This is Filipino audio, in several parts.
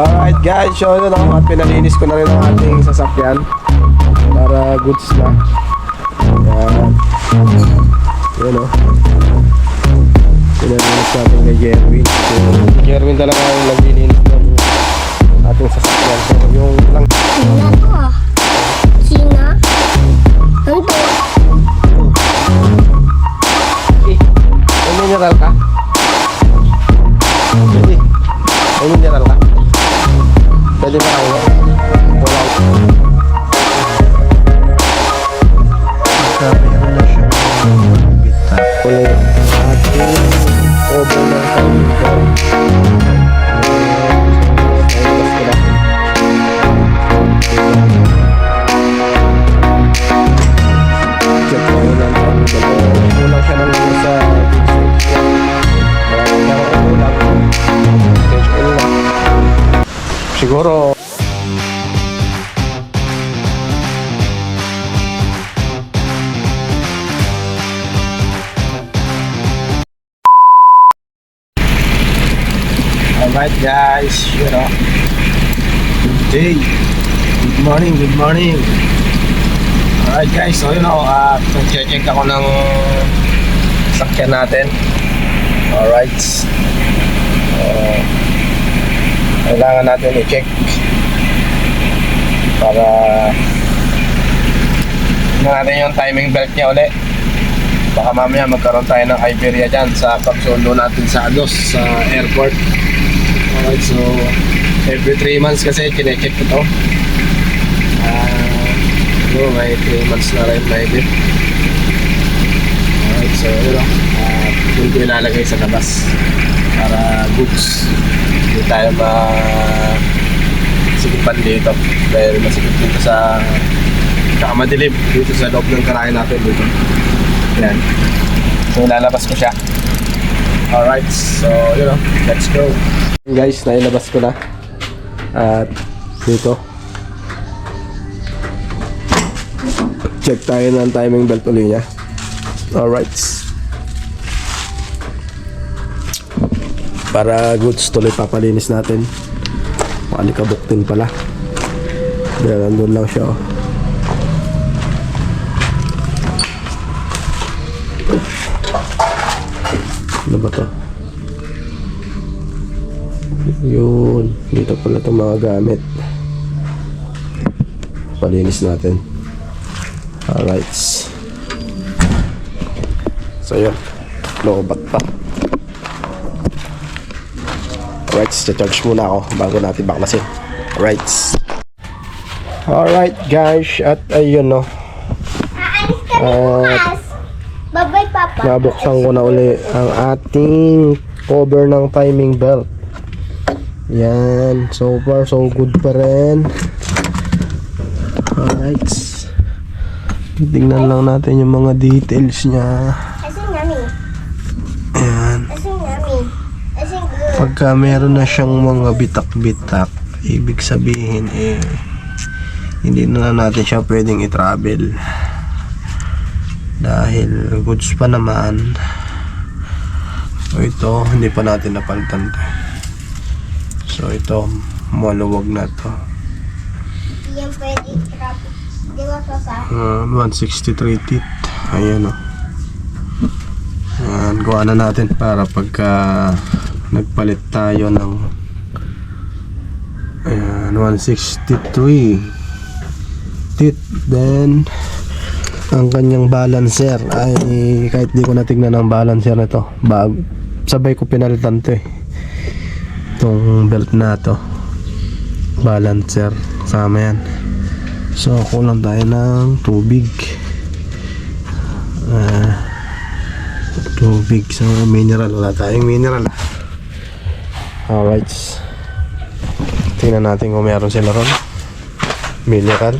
Alright guys, so yun ako at pinalinis ko na rin ang ating sasakyan para goods na. Ayan. Yun o. Pinalinis natin kay Jerwin. So, Jerwin talaga yung naglilinis ng ating sasakyan. So yung lang. Sina to ah. Sina? Ano to? May mineral ka? Pwede. May mineral ka? Pwede ba kayo? Wala. Meron na siya bitak. Ulit ating oven ng pangito. Check ko yun ang pangito. Kulang siya ng sa siguro alright guys, you know, good day, good morning. Alright guys, so you know, check ako ng sakyan natin. Alright, kailangan natin i-check para natin yung timing belt niya ulit. Baka mamaya magkaroon tayo ng Iberia dyan sa pagsundo natin sa Ados sa airport. Alright, so every 3 months kasi kine-check ito. May 3 months na rin mahigit. Alright, so yun o, yun ko ilalagay sa labas para goods hindi tayo masigipan dito dahil masigip dito sa madilim dito sa loob ng karayan natin dito. Yan, so lalabas ko siya. Alright, so yun o, let's go guys, nailabas ko na at dito check tayo ng timing belt ulit niya. Alright, para goods tuloy papalinis natin. Palikabok din pala dahil nandun lang siya oh. Ano ba to? Yun, dito pala itong mga gamit. Palinis natin. Alright, so yun, lobat pa. Alright, charge muna ako bago natin baklasin. Alright. Alright guys, at ayun no. Aalis ka na bukas. Bye-bye, Papa. Nabuksan ko na uli ang ating cover ng timing belt. Yan, so far so good pa rin. Alright, tingnan lang natin yung mga details niya. Asin nami. Ayan. Asin nami. Asin good. Pagka meron na siyang mga bitak-bitak, ibig sabihin hindi na natin siya pwedeng i-travel dahil goods pa naman. So ito, hindi pa natin napalitan to. So ito, maluwag na to. Hindi yan pwede i-trap. Di ba sa 163 teeth. Ayan o. Ayan, gawa na natin para pagka nagpalit tayo ng ayan, 163 teeth. Then ang kanyang balancer ay kahit di ko natignan ang balancer na to, sabay ko pinalitan to itong belt na to, balancer sama yan. So kulang tayo ng tubig. Tubig sa mineral, wala tayong mineral. Alright, tingnan natin kung meron sila ron mineral.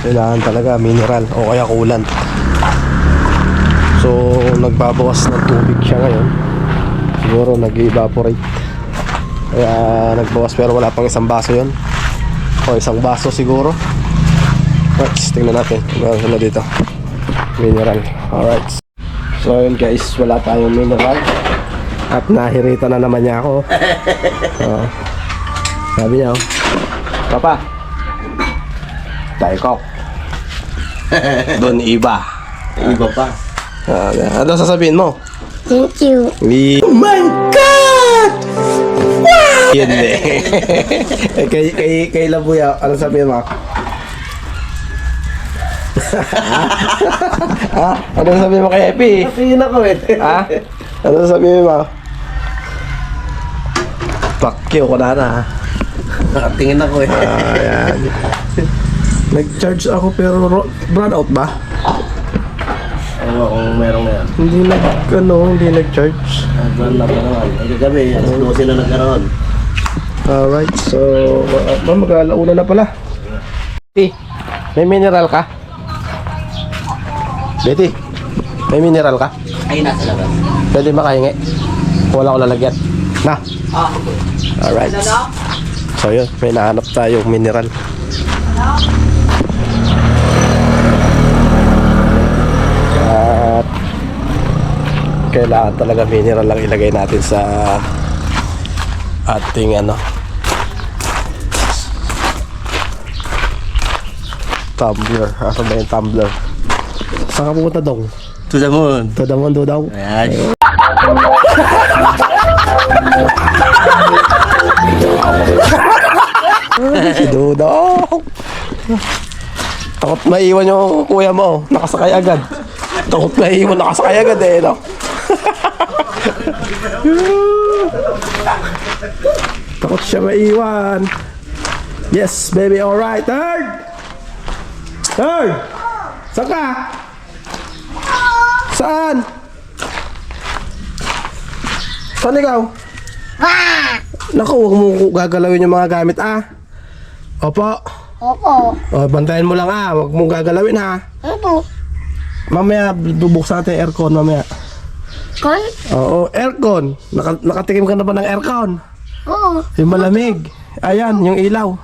Kailangan talaga mineral o kaya coolant. So nagbabawas ng tubig siya ngayon, siguro nag-evaporate kaya nagbawas, pero wala pang isang baso yun o isang baso siguro. Let's tingnan natin kung meron sila dito mineral. Alright, so yun guys, wala tayong mineral At nahirita na naman niya ako. Oh. Sabi niya, oh, Papa, tayo ko. Doon iba. Iba pa. Ano sasabihin mo? Thank you. Oh my God! Wow! Yun eh. kay Labuya, ano sabihin mo? Ha? Ano sabihin mo kay Epi? Tingin ako eh. Ha? Ano sabihin mo? Pakyo ko na. Nakatingin ako eh. Ayan. Nag-charge ako pero run out ba? Ewan kung merong na yan. Hindi nag-charge. Nag-run na pa naman. Ay kagabi, alas 12 na nagkaroon. Alright, so mag-alauna na pala. Betty, may mineral ka? Betty, may mineral ka? Ay, nasa labas. Pwede makahingi? Wala ko lalagyan. Na? Okay. Alright. So yun, may nahanap tayong mineral. At kailangan talaga mineral lang ilagay natin sa ating tumbler. Asa ba yung tumbler? Saan ka pupunta dong? To the moon. To the mundo daw. Ayan. Si Dudong. Takot maiwan yung kuya mo. Nakasakay agad. Takot maiwan, nakasakay agad eh, no? Takot siya maiwan. Yes, baby, alright. Third! Third! Saan ka? Saan? Saan ikaw? Naku, huwag mo gagalawin yung mga gamit, ah. Opo. Opo. O, bantayan mo lang, ah. Huwag mong gagalawin, ha. Opo. Mamaya, bubuksan natin yung aircon, mamaya. Kon? Oo, aircon. Nakatikim ka na ba ng aircon? Oo. Yung malamig. Ayan, yung ilaw.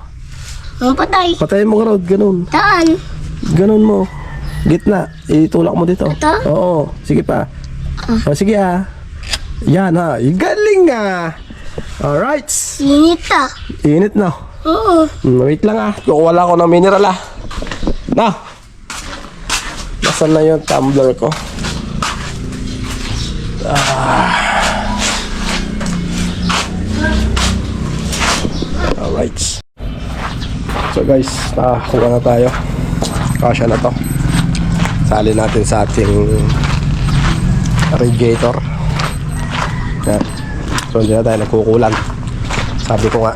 Ang patay. Patayin mo ka raw, ganun. Taan. Ganun mo. Gitna. Itulak mo dito. Ito? Oo, sige pa. O, sige, ah. Yan, ha. Galing, ah. Alright. Sinita. Init na. Oo. Wait lang, ah. Kukuha lang ako ng mineral, ah. Na. Nasaan na yung tumbler ko? Alright. So guys, nakakuha na tayo. Kasya na to. Sali natin sa ating radiator. Yan. So hindi na tayo nagkukulan. Sabi ko nga,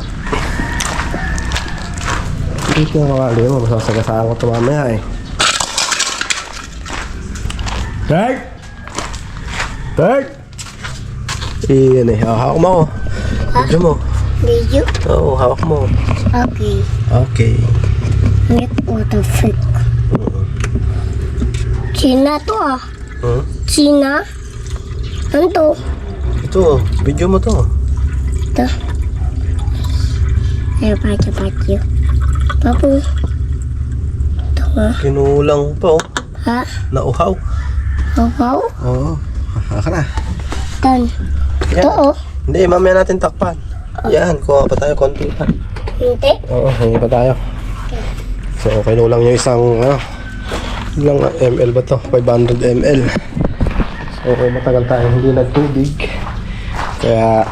hindi ko makakali mo. Masasagasaan ko ito mamaya eh. Third! Third! Iyan eh. Hawak mo. Video mo. Video? Oo, hawak mo. Okay. Okay. Net water freak. China to ah. Hmm? China? Ano to? Ito, video mo to. Ito. Ay, pacho. Papo. Ito nga. Kinulang pa oh. Ha? Nauhaw. Wow. Oo. Haka na. Tan. Yan. Ito oh. Hindi, mamaya natin takpan. Yan, kuha pa tayo konti pa. Hindi. Oo, hingi pa tayo. So, kinulang yung isang, ilang ml ba to? 500 ml. So, matagal tayo hindi nagtubig. Kaya,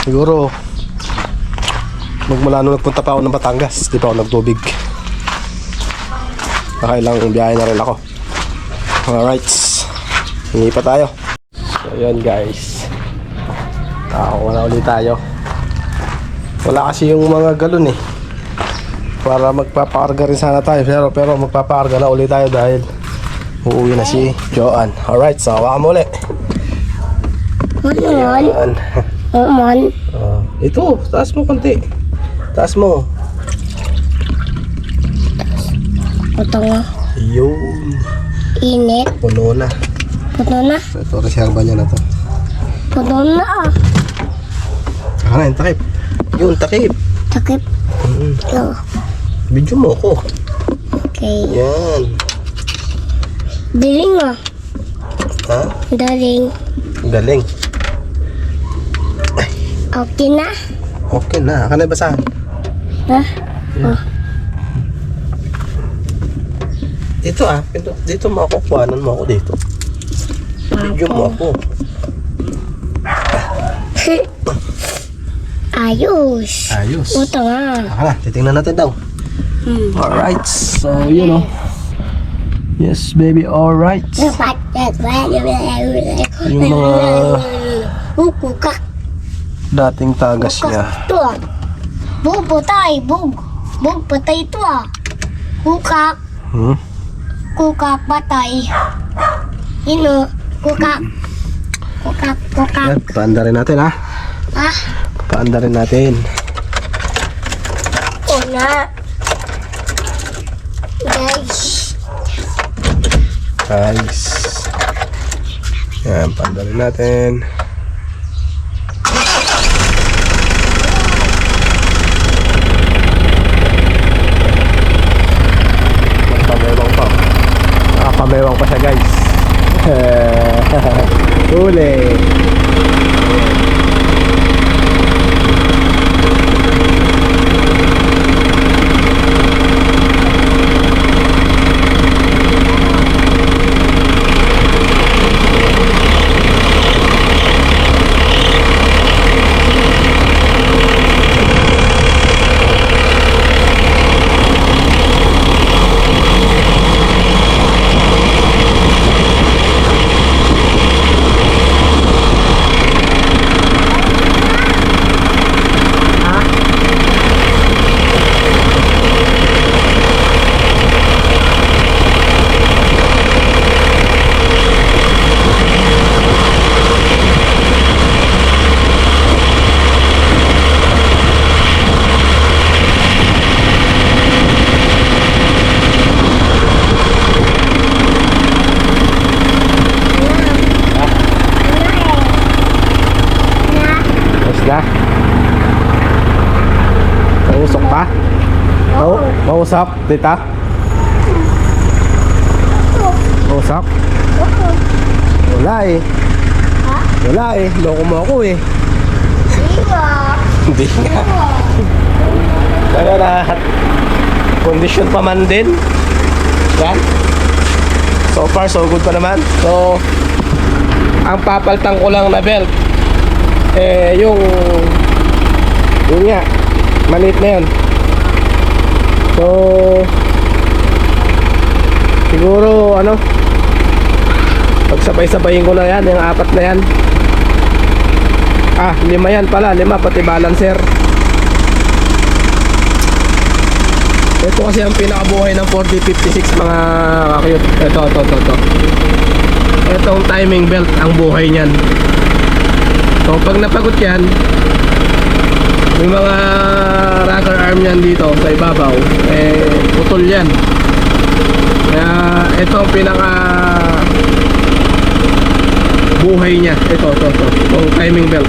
siguro, magmula nung nagpunta pa ako ng Batangas, di pa ako nagtubig. Nakailang biyahe na rin ako. Alright. Hingi pa tayo. So, yun guys. Wala ulit tayo. Wala kasi yung mga galon eh. Para magpapakarga rin sana tayo. Pero magpapakarga na ulit tayo dahil uuwi na si Joanne. Alright, so hawakan mo ulit. Ayan. Mon. Ito, taas mo konti. Taas mo. Ito nga. Yun. Init. Puno na. Puno na. So ito, reserva niya na to. Puno na ah. Ano yung takip? Yun, takip. Takip. Ito. Video mo ako. Okay. Yan. Diling ah. Ha? Daling. Galing. Okay na? Okay na. Ka na basahan? Ha? Dito dito mo ako. Kuhanan mo ako dito. Video mo ako. Ayos. Ayos. Ito nga. Aka na. Titingnan natin daw. Alright. So, you know. Yes, baby. Alright. Yung mga Kukak. dating tagas niya. Ito ah. Bug patay. Bug patay ito ah. Kukak. Hmm? Kukak patay. Ino. Kukak. Kukak. Yan. Paanda rin natin ha. Ah. Paanda rin natin. Una. Guys. Guys. Yan. Paanda rin natin. Pamewang pa. Pamewang pa siya guys. Huli. Na? Mausok pa? Mausok, tita? Mausok? Wala eh. Wala eh. Loko mo ako eh. Hindi nga. Kaya lahat. Condition pa man din. Yan. So far, so good pa naman. So, ang papaltang ko lang na belt yung nga maliit na yun. So siguro pagsabay-sabayin ko na yan, yung 4 na yan. 5 yan pala, 5 pati balancer. Ito kasi ang pinakabuhay ng 4056 mga kakayot. Ito itong timing belt ang buhay niyan. So pag napagod yan, may mga rocker arm yan dito sa ibabaw, putol yan. Kaya ito ang pinaka buhay niya. Ito itong timing belt.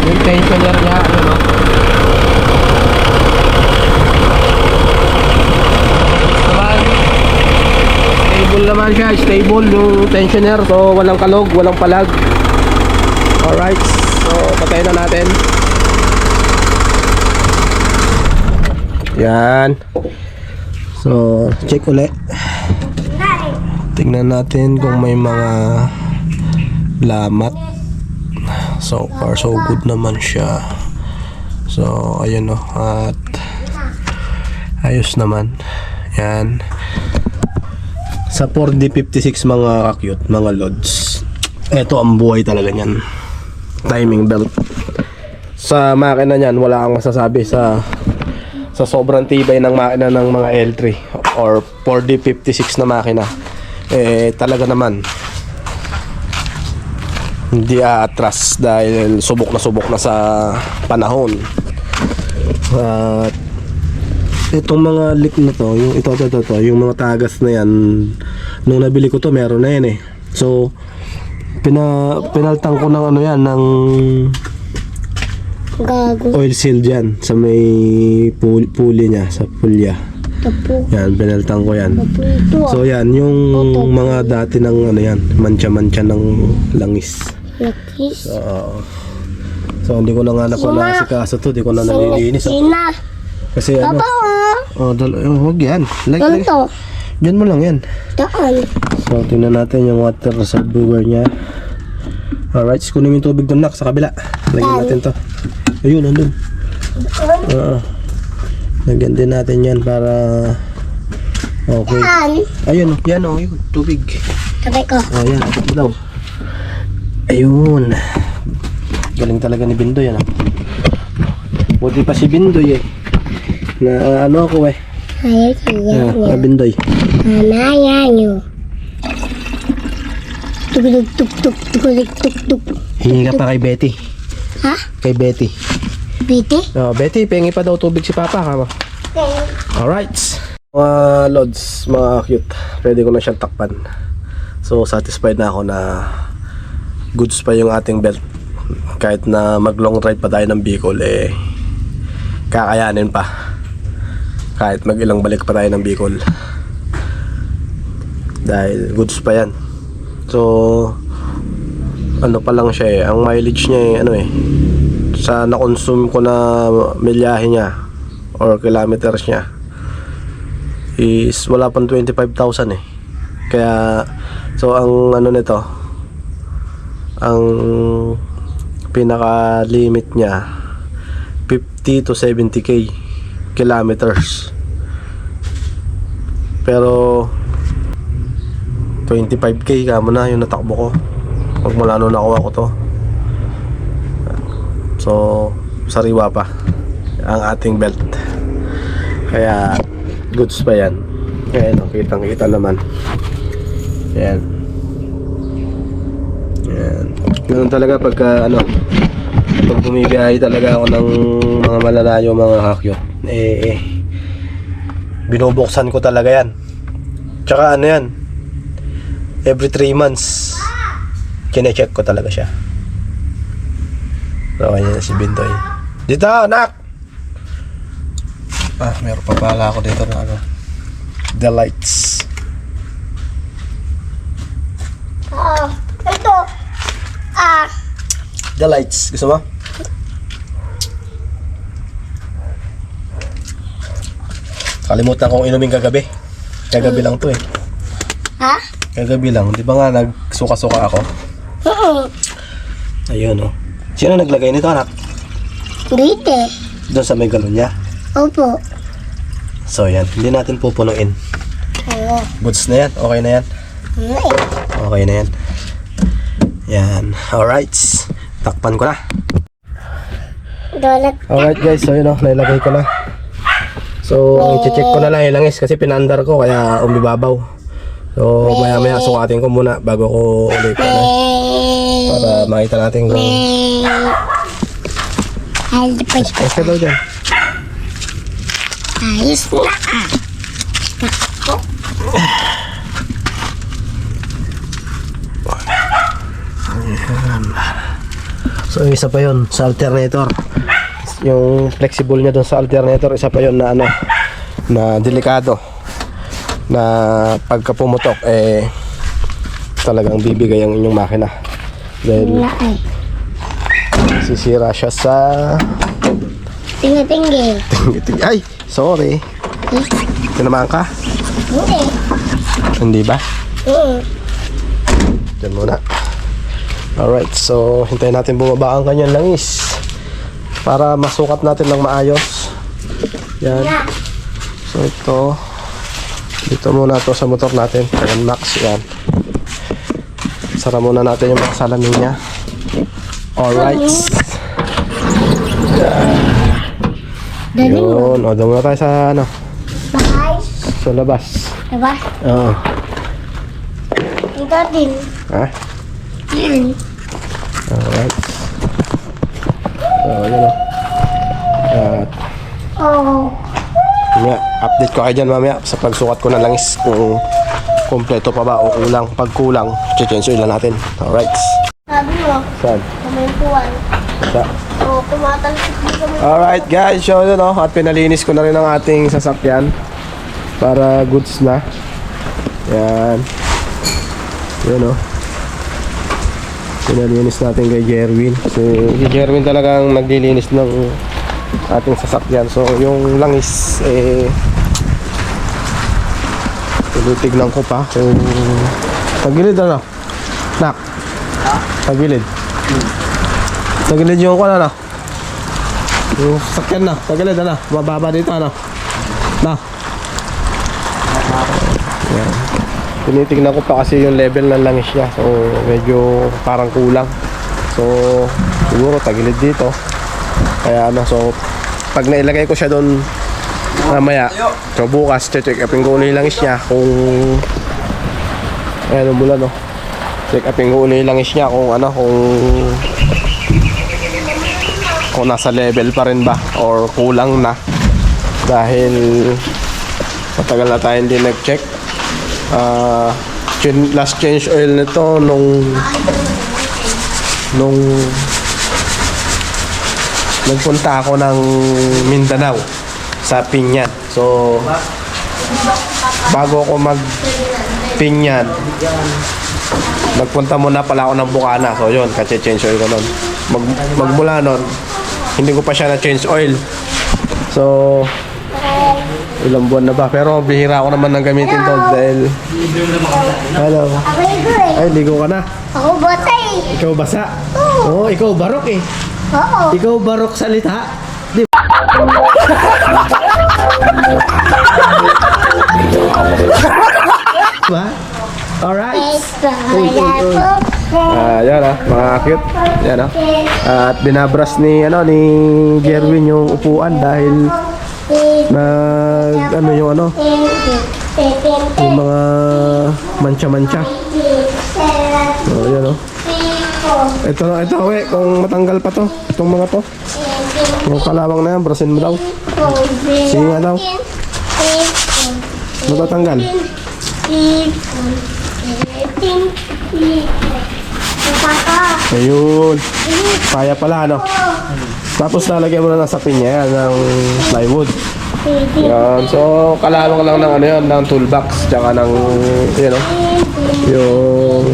Yung tensioner niya, stable naman siya, stable yung tensioner, so walang kalog, walang palag. Alright, so patayin na natin. Yan. So check ulit. Tingnan natin kung may mga lamat. So far so good naman siya. So ayun o, at ayos naman. Yan. Sa 4D56 mga cute, mga lods, ito ang buhay talaga niyan. Timing belt. Sa makina niyan, wala kang masasabi sa sobrang tibay ng makina ng mga L3 or 4D56 na makina. Talaga naman hindi aatras dahil subok na sa panahon. At itong mga leak na to, yung ito, yung mga tagas na yan, nung nabili ko to, meron na yan eh. So, pinaltang ko ng ng Gago. oil seal dyan sa may puli niya, sa pulya. Tapo. Yan, pinaltang ko yan. Tapo ito ah. So yan, yung mga dati ng ano yan, mancha-mancha ng langis. Lakis. So hindi ko na nga napala-asikaso to, di ko na nalilinis. Sina. Kasi ano, Papa huwag yan. Ganito. Diyan mo lang yan. Daan. So tingnan natin yung water reservoir niya. Alright, kunin mo yung tubig doon nak sa kabila. Lagyan natin to. Ayun, andun. Lagyan din natin yan para okay. Daan. Ayun, yan o, yun, tubig. Sabay ko. Yan, abot mo daw. Ayun. Galing talaga ni Bindoy, ano? Buti pa si Bindoy eh. Na ano ako eh. Ayaw kaya. Bindoy. Anaya nyo. Tugulog tuk-tuk. Tugulog tuk-tuk. Hingi ka pa kay Betty. Ha? Kay Betty. Biti? Betty, pengi pa daw tubig si Papa, kama. Alright. Mga lods, mga cute. Pwede ko na siyang takpan. So, satisfied na ako na goods pa yung ating belt. Kahit na mag long ride pa tayo ng Bicol, eh, kakayanin pa. Kahit mag ilang balik pa tayo ng Bicol. Dahil goods pa yan. So, ano pa lang siya eh. Ang mileage niya eh, ano eh. Sa na-consume ko na milyahe niya or kilometers niya is wala pang 25,000 eh. Kaya so ang ano nito, ang pinaka limit niya 50 to 70k kilometers, pero 25k kamo na yung natakbo ko pag mula nung nakuha ko to. So sariwa pa ang ating belt, kaya goods pa yan. Kaya no, kitang kita naman yan. Yan, ganun talaga pagka ano, pag bumibiyahe talaga ako ng mga malalayo, mga hakyo, eh binubuksan ko talaga yan. Tsaka ano yan, every 3 months kine-check ko talaga siya. So ayan na si Bindoy. Dito anak. Meron pa pala ako dito na ano, the lights. Ito. The lights, gusto mo? Kalimutan kong inumin kagabi. Kagabi lang to eh. Ha? Kagabi lang, di ba nga nagsuka-suka ako? Oo. Ayun oh. Sino naglagay nito anak? Bite. Doon sa may galon niya. Opo. So yan, hindi natin pupunuin. Oo. Goods na yan, okay na yan. Okay na yan. Yan, alright. Takpan ko na. Donut. Alright guys, so yun oh, nailagay ko na. So, i-check ko na lang yung langis kasi pinandar ko kaya umibabaw. So, maya-maya sukatin ko muna bago ko ulit para makita natin kung ayos ka daw dyan. Ayos na. So, isa pa yun sa alternator. Yung flexible niya doon sa alternator, isa pa yun na ano, na delikado. Na pagka pumutok, eh, talagang bibigay ang inyong makina. Dahil sisira siya sa Tinggi-tinggi. ay, sorry. Tinamaan ka? Hindi. Hindi ba? Oo. Diyan muna. Alright, so hintayin natin bumaba ang kanyang langis para masukat natin ng maayos. Yan. So ito, dito muna to sa motor natin. Ayan, max yan. Sara muna natin yung mga salamin niya. Alright. Yun, o doon muna tayo sa ano, Bahay. sa labas. Diba? Oo. Ito din. Ha? Yan. Alright. So, yun o. At Oo. mamaya, update ko kayo dyan mamaya sa pagsukat ko na langis kung kompleto pa ba o kulang. Pag kulang, change oil na natin. Alright. Sabi mo, Saan? kumain puwan. Sa? Oo, tumatalsik din kami. Alright guys, so yun at pinalinis ko na rin ang ating sasakyan para goods na. Yan. Yun pinalinis natin kay Jerwin. So, si Jerwin talagang naglilinis ng ating sasakyan. So yung langis tinitignan ko pa kung tagilid nak tagilid yung yung sasakyan na tagilid mababa dito na yan. Tinitignan ko pa kasi yung level ng langis niya, so medyo parang kulang, so siguro tagilid dito. Kaya so pag nailagay ko siya doon mamaya, so bukas check upin ko ulit yung langis niya kung mula check upin ko ulit yung langis niya kung kung nasa level pa rin ba or kulang na, dahil matagal na tayo hindi nag-check. Last change oil nito nung nagpunta ako ng Mindanao sa Pinyan. So bago ako mag Pinyan, nagpunta muna pala ako ng Bukana. So yun, ka-change oil ko nun. Magmula nun, hindi ko pa siya na-change oil. So ilang buwan na ba? Pero bihira ako naman nang gamitin to dahil... Hello. Ay, ligo ka na. Ako batay. Ikaw basa? Oo, ikaw barok eh. Oo. Ikaw barok salita. Di ba? Diba? Alright. Yan mga cute. Yan At binabras ni Jerwin yung upuan dahil yung mga mancha-mancha. So, yan Ito kung matanggal pa to, itong mga to. Yung kalawang na yan, brasin mo daw. Sige nga daw. Matatanggal. Ayun. Kaya pala, Tapos lalagyan mo na ng sapin niya ng plywood. Yan. So, kalawang lang ng ng toolbox, tsaka ng, yung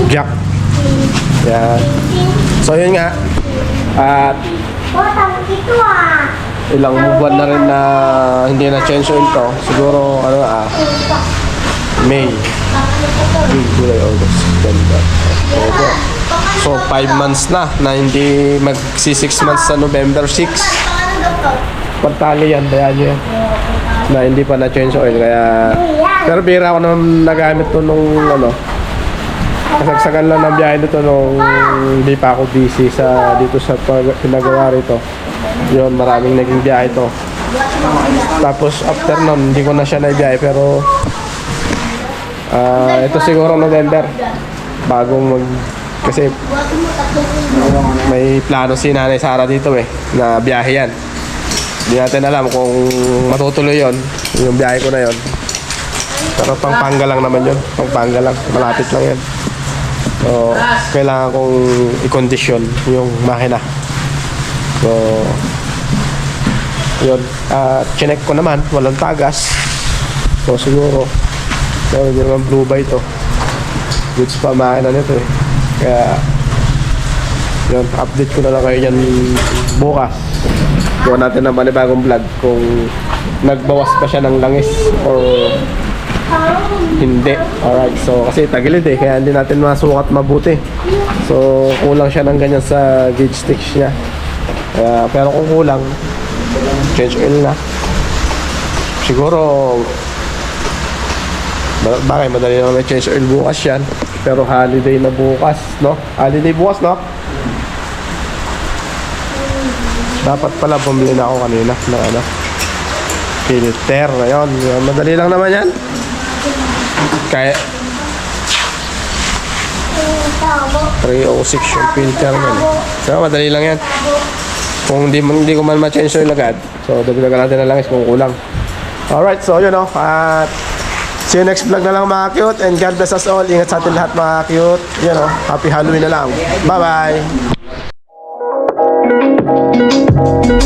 jack. Yan. So, yun nga. At ilang buwan na rin na hindi na change oil to. Siguro, May. June, July, August, September. So, 5 months na hindi magsi 6 months sa November 6. Pagtali yan, kaya nyo yan. Na hindi pa na-change oil, kaya... Pero bira ako naman nagamit to nung kasagsagan lang ng biyahe nito nung hindi pa ako busy dito sa pinagawa rito. Yun, maraming naging biyahe to. Tapos after nun, hindi ko na siya naibiyahe, pero ito siguro November bagong kasi may plano si Nanay Sara dito na biyahe yan. Hindi natin alam kung matutuloy yon, yung biyahe ko na yon. Pero Pampanga lang naman yun. Pampanga lang, malapit lang yan. So kailangan kong i-condition yung makina. So yun, chinek ko naman, walang tagas. So siguro hindi naman blue by to. Goods pa makina nito Kaya yun, update ko na lang kayo yan bukas. Gawa natin ng panibagong vlog kung nagbawas pa siya ng langis or hindi. Alright, so kasi tagilid kaya hindi natin masukat mabuti. So kulang siya ng ganyan sa gauge sticks niya. Pero kung kulang, change oil na. Siguro bakit madali lang may change oil bukas yan. Pero holiday na bukas, Holiday bukas, Dapat pala bumili na ako kanina ng filter ngayon. Madali lang naman yan. Kaya 306 yung filter nun. So madali lang yan. Kung hindi ko man ma-change oil agad, so dagdagan natin na langis kung kulang. Alright, so yun at see you next vlog na lang mga cute, and God bless us all. Ingat sa atin lahat mga cute. Happy Halloween na lang. Bye bye. Bye.